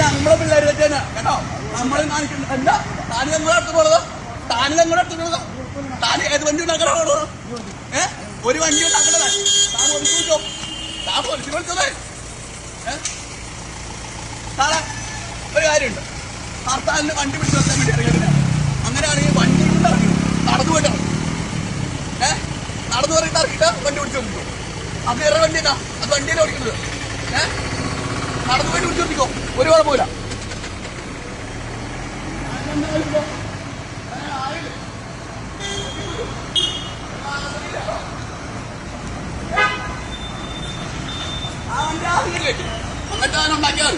നമ്മളെ പിള്ളേർ വെച്ചാ കേട്ടോ. നമ്മൾ കാണിക്കുന്നത് എന്താ? താന് ഞങ്ങളുടെ അടുത്ത് പോണത്, താന് ഞങ്ങളുടെ അടുത്ത് പോണത്, താന് ഏത് വണ്ടി ഉണ്ടാക്കാനാ പോണത്? ഒരു വണ്ടി ഉണ്ടാക്കണത് താൻ പോലീസ് വിളിച്ചോ, താൻ പോലീസിനെ വിളിച്ചോളേ. സാറേ ഒരു കാര്യമുണ്ട്, ഹർത്താലിന് വണ്ടി പിടിച്ചു വെക്കാൻ വേണ്ടി ഇറങ്ങിയിട്ടില്ല. അങ്ങനെയാണെങ്കിൽ വണ്ടി കൊണ്ട് ഇറങ്ങി നടന്നു പോയിട്ടാണ്. നടന്നു പറഞ്ഞിട്ട് ഇറങ്ങിയിട്ട് വണ്ടി പിടിച്ചു വെച്ചിട്ടോ. അത് വേറെ വണ്ടി എന്നാ, അത് വണ്ടിയിലാണ് ഓടിക്കുന്നത്. നടന്നു പോയിട്ട് പിടിച്ചു വെച്ചിക്കോ, ഒരു കുഴപ്പമില്ല. അങ്ങനത്തെ സാധനം ഉണ്ടാക്കിയാൽ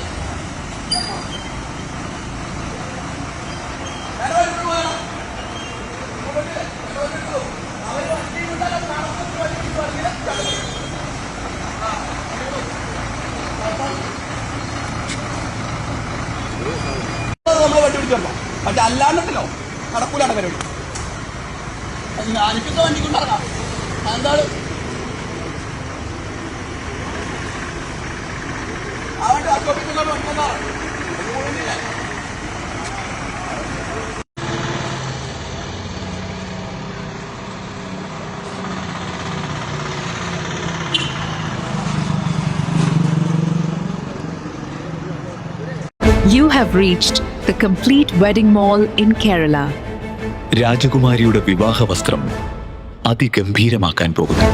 നമ്മളെ വണ്ടി പിടിച്ചു വരണം. പക്ഷെ അല്ലാണ്ടല്ലോ നടക്കൂലാണ് പരിപാടി. എനിക്കൊക്കെ വണ്ടി കൊണ്ടിറങ്ങാം. എന്താണ് ആ വണ്ടി അശോപിക്കുന്നോട് വണ്ടിക്കൊന്നാണ്. You have reached the complete wedding mall in Kerala. രാജകുമാരിയുടെ വിവാഹ വസ്ത്രം അതിഗംഭീരമാക്കാൻ പോകുന്നു.